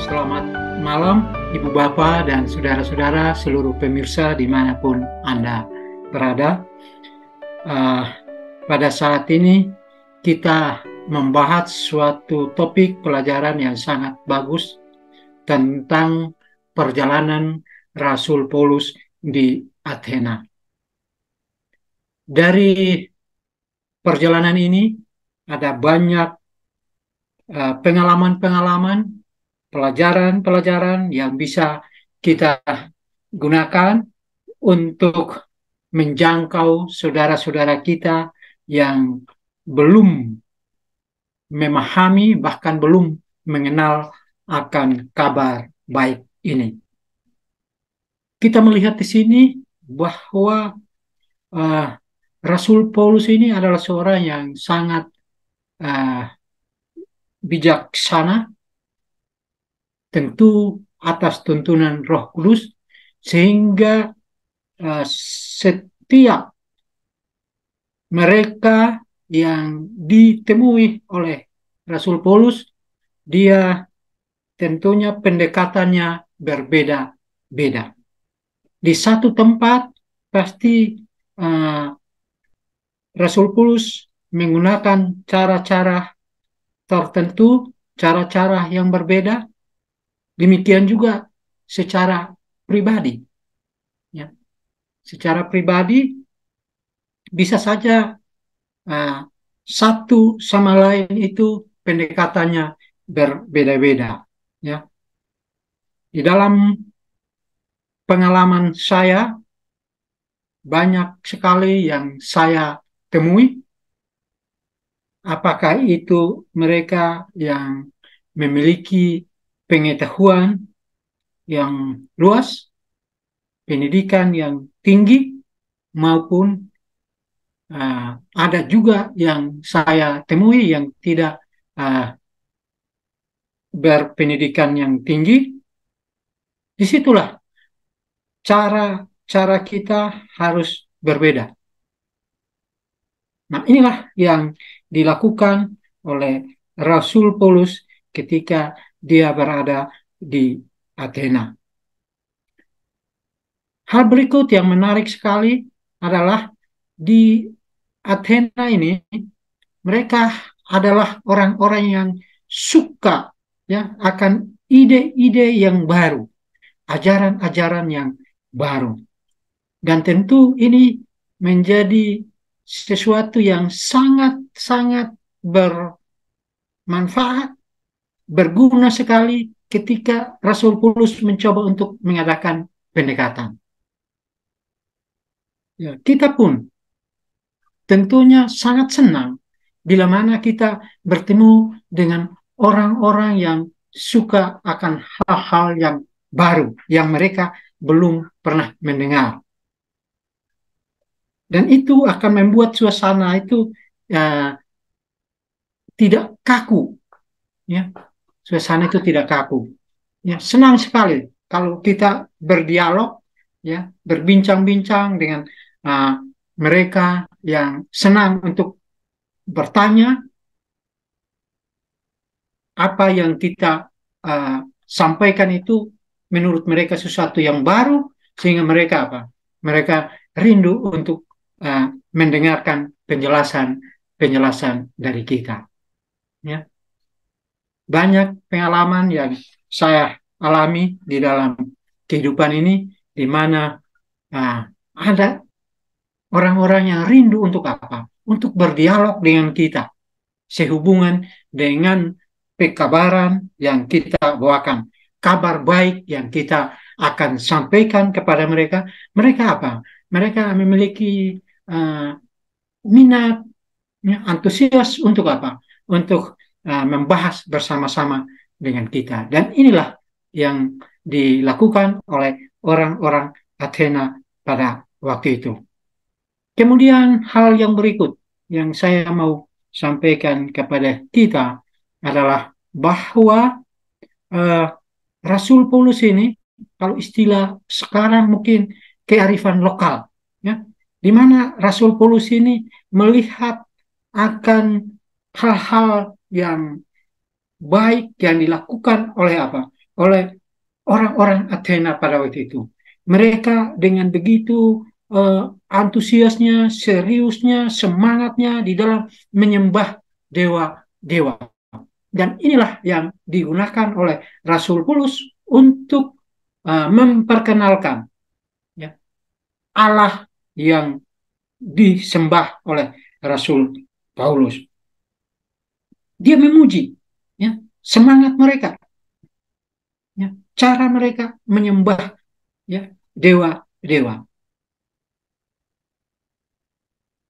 Selamat malam Ibu Bapak dan saudara-saudara seluruh pemirsa dimanapun Anda berada. Uh, Pada saat ini kita membahas suatu topik pelajaran yang sangat bagus tentang perjalanan Rasul Paulus di Athena. Dari perjalanan ini ada banyak pengalaman-pengalaman, pelajaran-pelajaran yang bisa kita gunakan untuk menjangkau saudara-saudara kita yang belum memahami, bahkan belum mengenal akan kabar baik ini. Kita melihat di sini bahwa uh, Rasul Paulus ini adalah seorang yang sangat uh, bijaksana, tentu atas tuntunan Roh Kudus, sehingga setiap mereka yang ditemui oleh Rasul Paulus, dia tentunya pendekatannya berbeda-beda. Di satu tempat pasti Rasul Paulus menggunakan cara-cara tertentu, cara-cara yang berbeda. Demikian juga secara pribadi. Ya. Secara pribadi bisa saja satu sama lain itu pendekatannya berbeda-beda. Ya. Di dalam pengalaman saya, banyak sekali yang saya temui, apakah itu mereka yang memiliki pengetahuan yang luas, pendidikan yang tinggi, maupun ada juga yang saya temui yang tidak berpendidikan yang tinggi. Disitulah cara kita harus berbeda. Nah, inilah yang dilakukan oleh Rasul Paulus ketika dia berada di Athena. Hal berikut yang menarik sekali adalah di Athena ini mereka adalah orang-orang yang suka ya akan ide-ide yang baru, ajaran-ajaran yang baru. Dan tentu ini menjadi sesuatu yang sangat-sangat bermanfaat, berguna sekali ketika Rasul Paulus mencoba untuk mengadakan pendekatan. Ya, kita pun tentunya sangat senang bila mana kita bertemu dengan orang-orang yang suka akan hal-hal yang baru, yang mereka belum pernah mendengar. Dan itu akan membuat suasana itu tidak kaku. Ya. Suasana itu tidak kaku. Ya, senang sekali kalau kita berdialog, ya, berbincang-bincang dengan mereka yang senang untuk bertanya apa yang kita sampaikan itu menurut mereka sesuatu yang baru, sehingga mereka apa? Mereka rindu untuk mendengarkan penjelasan dari kita. Ya. Banyak pengalaman yang saya alami di dalam kehidupan ini, di mana ada orang-orang yang rindu untuk apa? Untuk berdialog dengan kita, sehubungan dengan pekabaran yang kita bawakan, kabar baik yang kita akan sampaikan kepada mereka. Mereka apa? Mereka memiliki minat, antusias untuk apa? Untuk membahas bersama-sama dengan kita. Dan inilah yang dilakukan oleh orang-orang Athena pada waktu itu. Kemudian hal yang berikut yang saya mau sampaikan kepada kita adalah bahwa Rasul Paulus ini, kalau istilah sekarang mungkin kearifan lokal, ya, di mana Rasul Paulus ini melihat akan hal-hal yang baik yang dilakukan oleh apa? oleh orang-orang Athena pada waktu itu. Mereka dengan begitu antusiasnya, seriusnya, semangatnya di dalam menyembah dewa-dewa. Dan inilah yang digunakan oleh Rasul Paulus untuk memperkenalkan, ya, Allah yang disembah oleh Rasul Paulus. Dia memuji, ya, semangat mereka, ya, cara mereka menyembah, ya, dewa-dewa.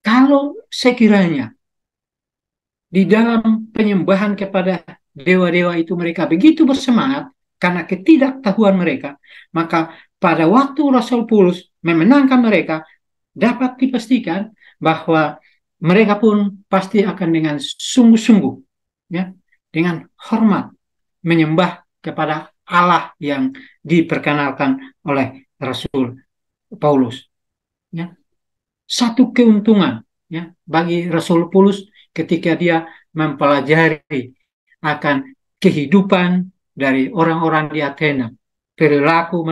Kalau sekiranya di dalam penyembahan kepada dewa-dewa itu mereka begitu bersemangat karena ketidaktahuan mereka, maka pada waktu Rasul Paulus memenangkan mereka, dapat dipastikan bahwa mereka pun pasti akan dengan sungguh-sungguh, ya, dengan hormat menyembah kepada Allah yang diperkenalkan oleh Rasul Paulus. Ya, satu keuntungan, ya, bagi Rasul Paulus ketika dia mempelajari akan kehidupan dari orang-orang di Athena, perilaku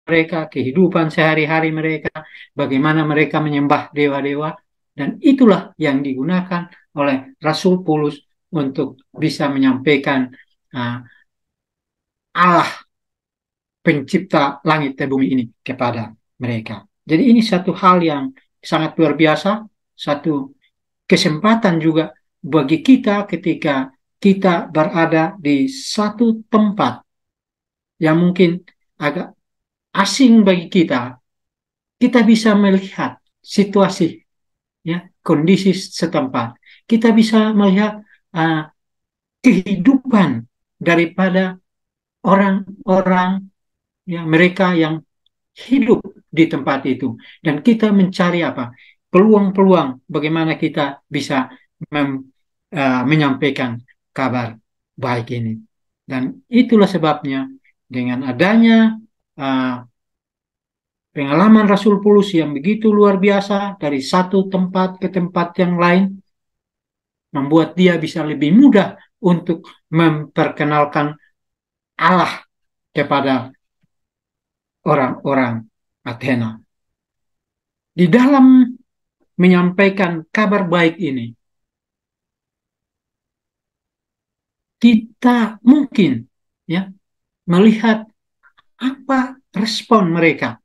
mereka, kehidupan sehari-hari mereka, bagaimana mereka menyembah dewa-dewa, dan itulah yang digunakan oleh Rasul Paulus untuk bisa menyampaikan uh, Allah pencipta langit dan bumi ini kepada mereka. Jadi ini satu hal yang sangat luar biasa, satu kesempatan juga bagi kita ketika kita berada di satu tempat yang mungkin agak asing bagi kita, kita bisa melihat situasi, ya, kondisi setempat. Kita bisa melihat uh, kehidupan daripada orang-orang, ya, mereka yang hidup di tempat itu, dan kita mencari apa, peluang-peluang bagaimana kita bisa menyampaikan kabar baik ini. Dan itulah sebabnya dengan adanya uh, pengalaman Rasul Paulus yang begitu luar biasa dari satu tempat ke tempat yang lain, membuat dia bisa lebih mudah untuk memperkenalkan Allah kepada orang-orang Athena. Di dalam menyampaikan kabar baik ini, kita mungkin, ya, melihat apa respon mereka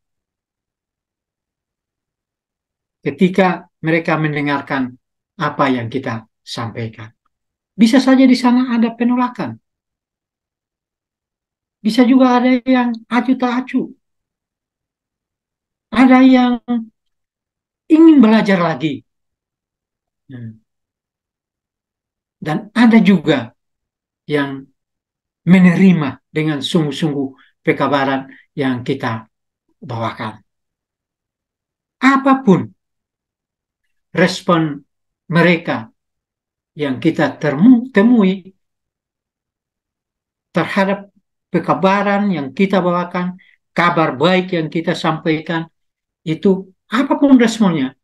ketika mereka mendengarkan apa yang kita sampaikan. Bisa saja di sana ada penolakan, bisa juga ada yang acuh tak acuh, ada yang ingin belajar lagi, dan ada juga yang menerima dengan sungguh-sungguh pekabaran yang kita bawakan. Apapun respon mereka yang kita temui terhadap pekabaran yang kita bawakan, kabar baik yang kita sampaikan, itu apapun responnya,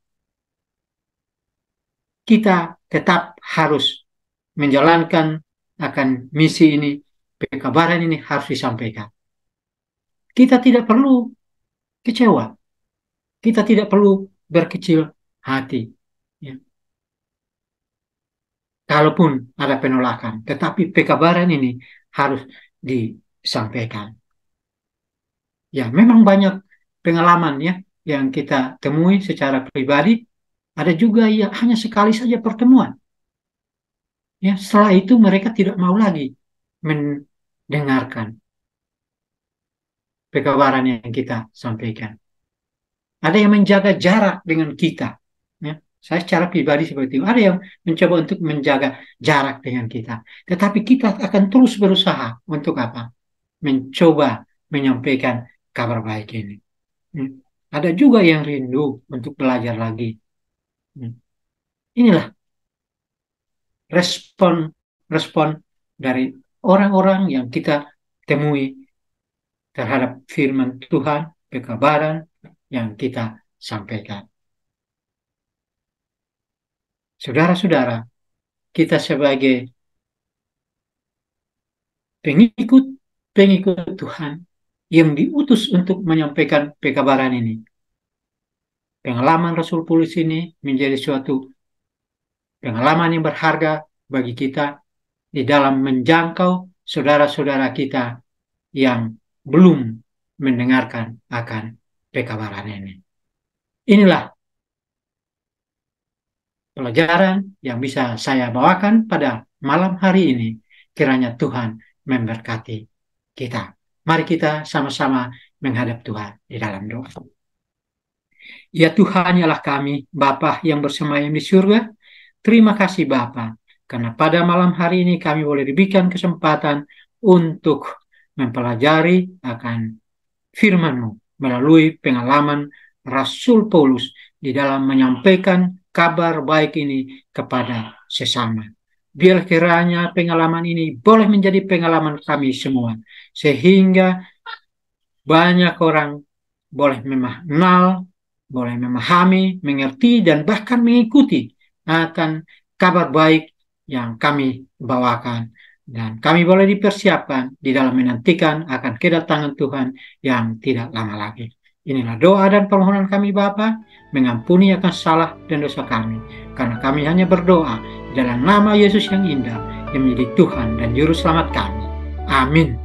kita tetap harus menjalankan akan misi ini, pekabaran ini harus disampaikan. Kita tidak perlu kecewa, kita tidak perlu berkecil hati, ya, kalaupun ada penolakan, tetapi pekabaran ini harus disampaikan. Ya, memang banyak pengalaman, ya, yang kita temui secara pribadi. Ada juga yang hanya sekali saja pertemuan. Ya, setelah itu mereka tidak mau lagi mendengarkan pekabaran yang kita sampaikan. Ada yang menjaga jarak dengan kita. Ya, saya secara pribadi seperti itu. Ada yang mencoba untuk menjaga jarak dengan kita. Tetapi kita akan terus berusaha untuk apa? Mencoba menyampaikan kabar baik ini. Hmm. Ada juga yang rindu untuk belajar lagi. Hmm. Inilah respon-respon dari orang-orang yang kita temui terhadap firman Tuhan, kekabaran yang kita sampaikan. Saudara-saudara, kita sebagai pengikut pengikut Tuhan yang diutus untuk menyampaikan pekabaran ini. Pengalaman Rasul Paulus ini menjadi suatu pengalaman yang berharga bagi kita di dalam menjangkau saudara-saudara kita yang belum mendengarkan akan pekabaran ini. Inilah pelajaran yang bisa saya bawakan pada malam hari ini. Kiranya Tuhan memberkati kita. Mari kita sama-sama menghadap Tuhan di dalam doa. Ya Tuhan, ialah kami, Bapa yang bersemayam di surga. Terima kasih Bapa, karena pada malam hari ini kami boleh diberikan kesempatan untuk mempelajari akan firman-Mu melalui pengalaman Rasul Paulus di dalam menyampaikan kabar baik ini kepada sesama. Biar kiranya pengalaman ini boleh menjadi pengalaman kami semua, sehingga banyak orang boleh mengenal, boleh memahami, mengerti, dan bahkan mengikuti akan kabar baik yang kami bawakan. Dan kami boleh dipersiapkan di dalam menantikan akan kedatangan Tuhan yang tidak lama lagi. Inilah doa dan permohonan kami Bapa, mengampuni akan salah dan dosa kami. Karena kami hanya berdoa dalam nama Yesus yang indah, yang menjadi Tuhan dan Juru Selamat kami. Amin.